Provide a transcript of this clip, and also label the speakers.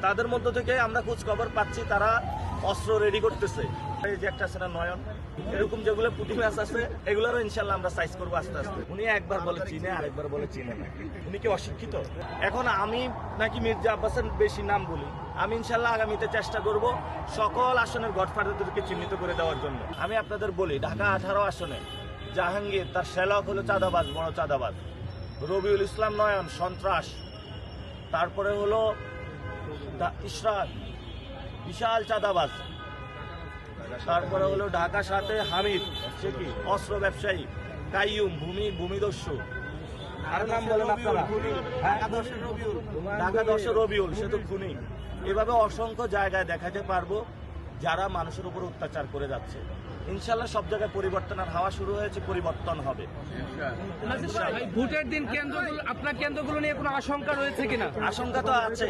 Speaker 1: তাদের মধ্য থেকে আমরা খোঁজ খবর পাচ্ছি তারা অস্ত্র রেডি করতেছে। এই যে একটা আছে না নয়ন, এরকম যেগুলো পুঁটি মাছ আছে এগুলোরও ইনশাল্লাহ আমরা সাইজ করবো আস্তে আস্তে। উনি একবার বলে চিনে, আরেকবার বলে চিনে না। উনি কি অশিক্ষিত? এখন আমি নাকি মির্জা আব্বাসের বেশি নাম বলি? আমি ইনশাল্লাহ আগামীতে চেষ্টা করব সকল আসনের গডফাদারদেরকে চিহ্নিত করে দেওয়ার জন্য। আমি আপনাদের বলি, ঢাকা 18 আসনে জাহাঙ্গীর তার শ্যালক হলো চাঁদাবাজ, বড় চাঁদাবাজ। রবিউল ইসলাম নয়ন সন্ত্রাস, তারপরে হলো ইশরাক বিশাল চাঁদাবাজ, তারপরে হলো ঢাকা 7 হামিদ সে কি অস্ত্র ব্যবসায়ী, কাইয়ুম ভূমিদস্যু, আর নাম বলেন আপনারা, ঢাকা 10 রবিউল সে তো খুনি। এভাবে অসংখ্য জায়গায় দেখাতে পারবো যারা মানুষের উপর অত্যাচার করে যাচ্ছে। ইনশাল্লাহ সব জায়গায় পরিবর্তনের হাওয়া শুরু হয়েছে, পরিবর্তন হবে।
Speaker 2: ভোটের দিন কেন্দ্রগুলো, আপনার কেন্দ্রগুলো নিয়ে কোনো আশঙ্কা রয়েছে কিনা?
Speaker 1: আশঙ্কা তো আছে।